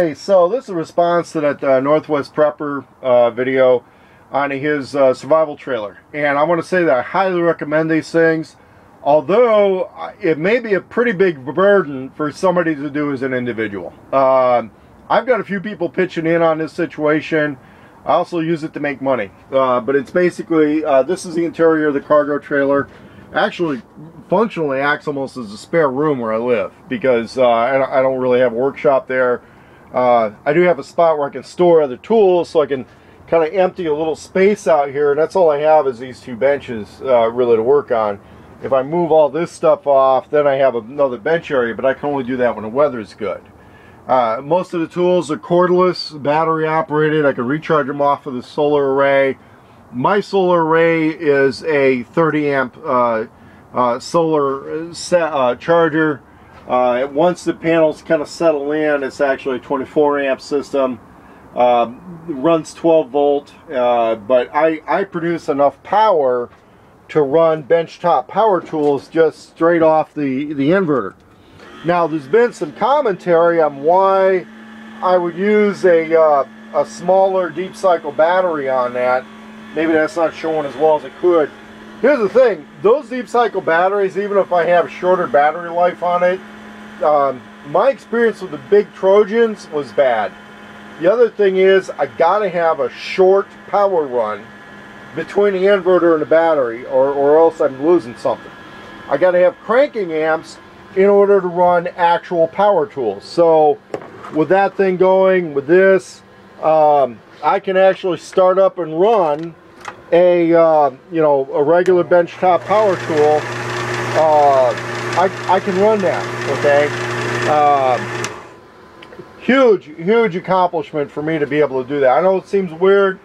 Hey, so this is a response to that Northwest Prepper video on his survival trailer. And I want to say that I highly recommend these things, although it may be a pretty big burden for somebody to do as an individual. I've got a few people pitching in on this situation. I also use it to make money. But it's basically, this is the interior of the cargo trailer. Actually, functionally acts almost as a spare room where I live, because I don't really have a workshop there. I do have a spot where I can store other tools, so I can kind of empty a little space out here, and that's all I have is these two benches really to work on. If I move all this stuff off, then I have another bench area, but I can only do that when the weather's good. Most of the tools are cordless, battery operated. I can recharge them off of the solar array. My solar array is a 30 amp solar charger. Once the panels kind of settle in, it's actually a 24 amp system. Runs 12 volt, but I produce enough power to run benchtop power tools just straight off the inverter. Now, there's been some commentary on why I would use a smaller deep cycle battery on that. Maybe that's not showing as well as it could. Here's the thing, those deep cycle batteries, even if I have shorter battery life on it, my experience with the big Trojans was bad. The other thing is, I gotta have a short power run between the inverter and the battery, or else I'm losing something. I gotta have cranking amps in order to run actual power tools. So with that thing going, with this, I can actually start up and run a you know, a regular benchtop power tool. I can run that, okay? Huge accomplishment for me to be able to do that. I know it seems weird,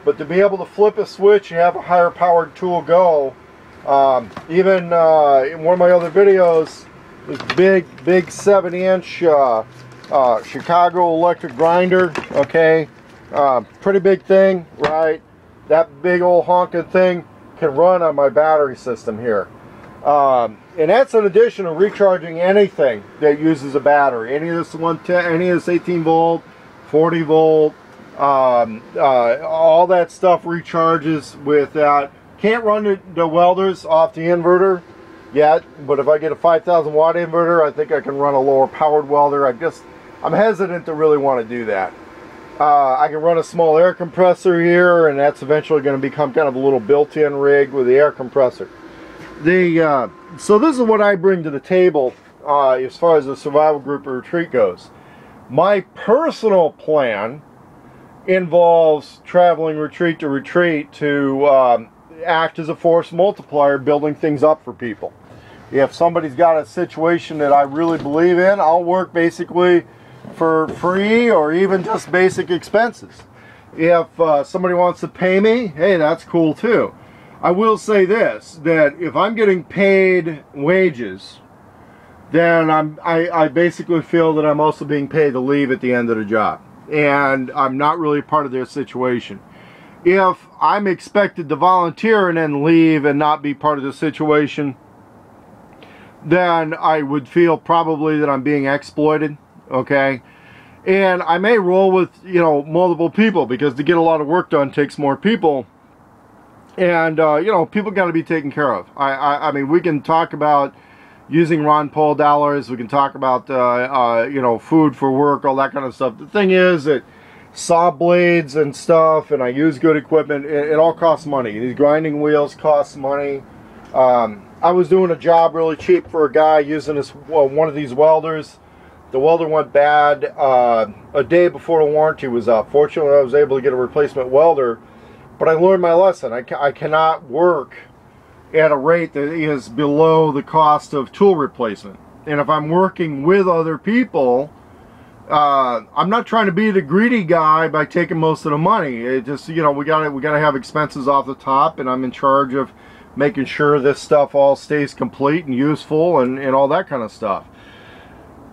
but to be able to flip a switch and have a higher powered tool go, even in one of my other videos, this big 7-inch Chicago electric grinder, okay? Pretty big thing, right? That big old honking thing can run on my battery system here. And that's in addition to recharging anything that uses a battery. Any of this 110, any of this 18 volt, 40 volt, all that stuff recharges with that. Can't run the welders off the inverter yet, but if I get a 5,000 watt inverter, I think I can run a lower powered welder. I'm hesitant to really want to do that. I can run a small air compressor here, and that's eventually going to become kind of a little built-in rig with the air compressor. So this is what I bring to the table as far as the survival group or retreat goes. My personal plan involves traveling retreat to retreat to act as a force multiplier, building things up for people. If somebody's got a situation that I really believe in, I'll work basically for free or even just basic expenses. If somebody wants to pay me, hey, that's cool too. I will say this, that if I'm getting paid wages, then I basically feel that I'm also being paid to leave at the end of the job, and I'm not really part of their situation. If I'm expected to volunteer and then leave and not be part of the situation, then I would feel probably that I'm being exploited, okay? And I may roll with, you know, multiple people, because to get a lot of work done takes more people. And, you know, people got to be taken care of. I mean, we can talk about using Ron Paul dollars. We can talk about, you know, food for work, all that kind of stuff. The thing is that saw blades and stuff, and I use good equipment, it all costs money. These grinding wheels cost money. I was doing a job really cheap for a guy using this, one of these welders. The welder went bad a day before the warranty was up. Fortunately, I was able to get a replacement welder. But I learned my lesson. I cannot work at a rate that is below the cost of tool replacement. And if I'm working with other people, I'm not trying to be the greedy guy by taking most of the money. It just, you know, we gotta have expenses off the top, and I'm in charge of making sure this stuff all stays complete and useful and all that kind of stuff.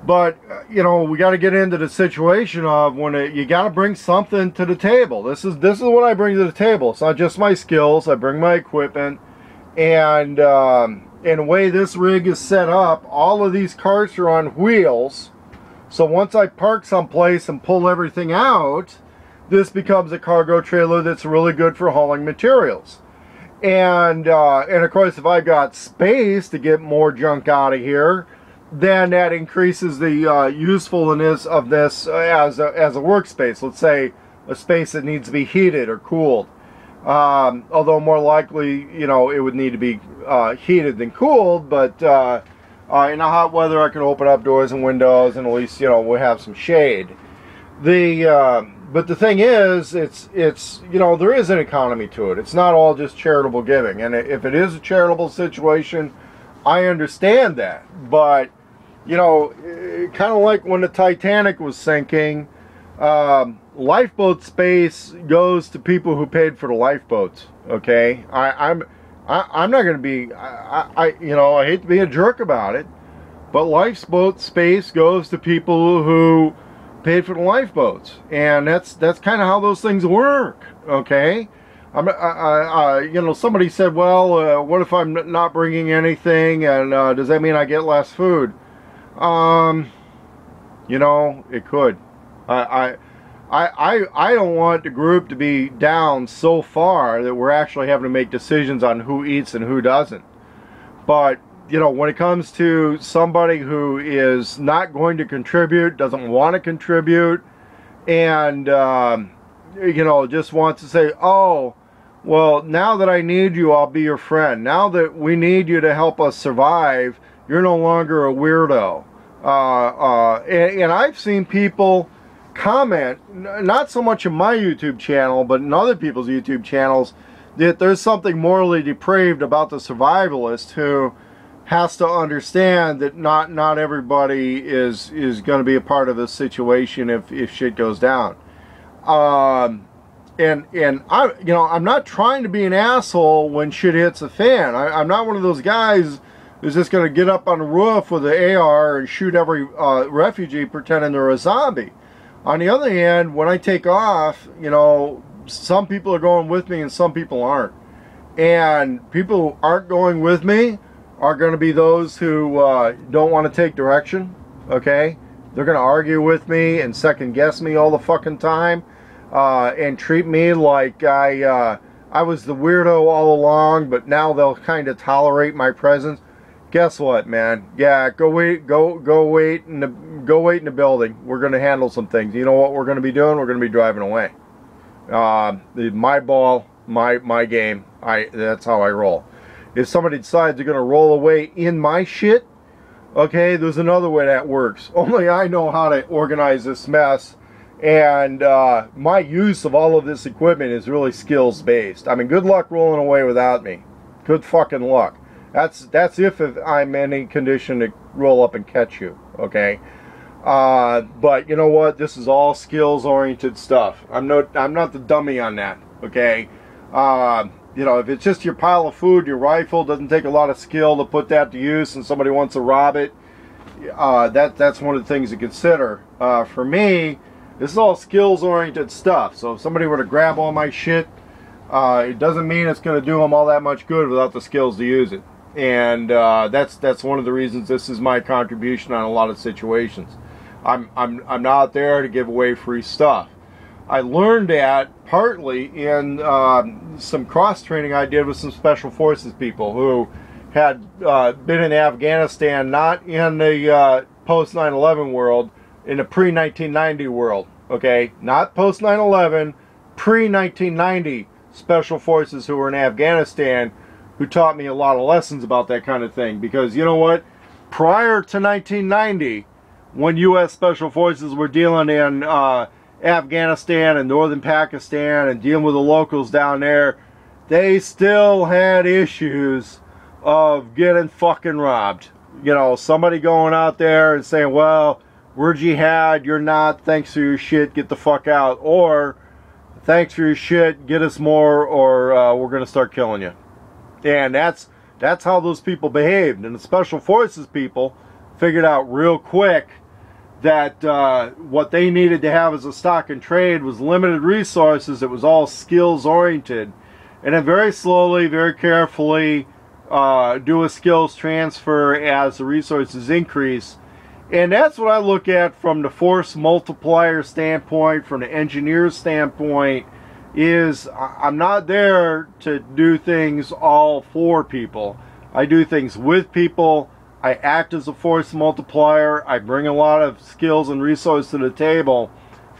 But, you know, we got to get into the situation of when you got to bring something to the table. This is what I bring to the table. It's not just my skills. I bring my equipment. And in the way this rig is set up, all of these carts are on wheels So once I park someplace and pull everything out, this becomes a cargo trailer that's really good for hauling materials. And of course, if I've got space to get more junk out of here, then that increases the usefulness of this as a workspace. Let's say a space that needs to be heated or cooled. Although more likely, you know, it would need to be heated than cooled, but in the hot weather, I can open up doors and windows, and at least, you know, we'll have some shade. But the thing is, it's you know, there is an economy to it. It's not all just charitable giving, and if it is a charitable situation, I understand that. But you know, kind of like when the Titanic was sinking, lifeboat space goes to people who paid for the lifeboats. Okay, I'm not going to be, you know, I hate to be a jerk about it, but lifeboat space goes to people who paid for the lifeboats, and that's kind of how those things work. Okay, you know, somebody said, well, what if I'm not bringing anything, and does that mean I get less food? You know, it could. I don't want the group to be down so far that we're actually having to make decisions on who eats and who doesn't. But, you know, when it comes to somebody who is not going to contribute, doesn't want to contribute, and, you know, just wants to say, oh, well, now that I need you, I'll be your friend. Now that we need you to help us survive, you're no longer a weirdo. And I've seen people comment, not so much in my YouTube channel, but in other people's YouTube channels, that there's something morally depraved about the survivalist who has to understand that not everybody is going to be a part of this situation if shit goes down. And I, you know, I'm not trying to be an asshole when shit hits the fan. I'm not one of those guys who's just going to get up on the roof with an AR and shoot every refugee pretending they're a zombie. On the other hand, when I take off, you know, some people are going with me and some people aren't. And people who aren't going with me are going to be those who don't want to take direction, okay? They're going to argue with me and second guess me all the fucking time and treat me like I was the weirdo all along, but now they'll kind of tolerate my presence. Guess what, man? Yeah, go wait in the building. We're going to handle some things. You know what we're going to be doing? We're going to be driving away. My ball, my game. That's how I roll. If somebody decides they're going to roll away in my shit, okay, there's another way that works. Only I know how to organize this mess, and my use of all of this equipment is really skills based. I mean, good luck rolling away without me. Good fucking luck. That's if I'm in any condition to roll up and catch you, okay? But you know what? This is all skills-oriented stuff. I'm not the dummy on that, okay? You know, if it's just your pile of food, your rifle, doesn't take a lot of skill to put that to use, and somebody wants to rob it, that's one of the things to consider. For me, this is all skills-oriented stuff. So if somebody were to grab all my shit, it doesn't mean it's going to do them all that much good without the skills to use it. And that's one of the reasons this is my contribution on a lot of situations. I'm not out there to give away free stuff. I learned that partly in some cross training I did with some special forces people who had been in Afghanistan, not in the post 9/11 world, in the pre 1990 world. Okay, not post 9/11, pre 1990 special forces who were in Afghanistan, who taught me a lot of lessons about that kind of thing. Because you know what? Prior to 1990, when U.S. Special Forces were dealing in Afghanistan and northern Pakistan and dealing with the locals down there, they still had issues of getting fucking robbed. You know, somebody going out there and saying, well, we're jihad, you're not, thanks for your shit, get the fuck out. Or, thanks for your shit, get us more, or we're going to start killing you. And that's how those people behaved. And the Special Forces people figured out real quick that what they needed to have as a stock and trade was limited resources. It was all skills oriented. And then very slowly, very carefully do a skills transfer as the resources increase. And that's what I look at from the force multiplier standpoint, from the engineer standpoint, is I'm not there to do things all for people. I do things with people. I act as a force multiplier. I bring a lot of skills and resources to the table.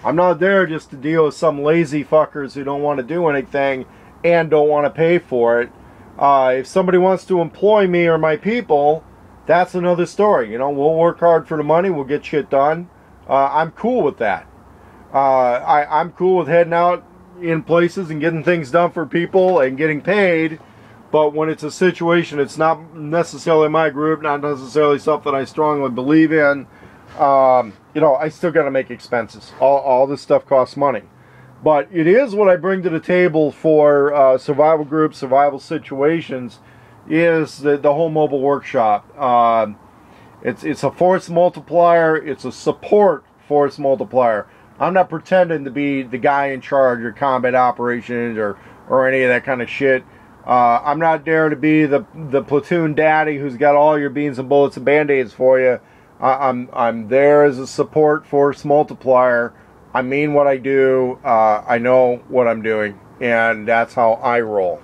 I'm not there just to deal with some lazy fuckers who don't want to do anything and don't want to pay for it. If somebody wants to employ me or my people, that's another story. You know, we'll work hard for the money. We'll get shit done. I'm cool with that. I'm cool with heading out in places and getting things done for people and getting paid. But when it's a situation, it's not necessarily my group, not necessarily something I strongly believe in. You know, I still got to make expenses. All this stuff costs money. But it is what I bring to the table for survival groups, survival situations, is the whole mobile workshop. It's a force multiplier. It's a support force multiplier. I'm not pretending to be the guy in charge of combat operations or any of that kind of shit. I'm not there to be the platoon daddy who's got all your beans and bullets and band-aids for you. I'm there as a support force multiplier. I mean what I do. I know what I'm doing, and that's how I roll.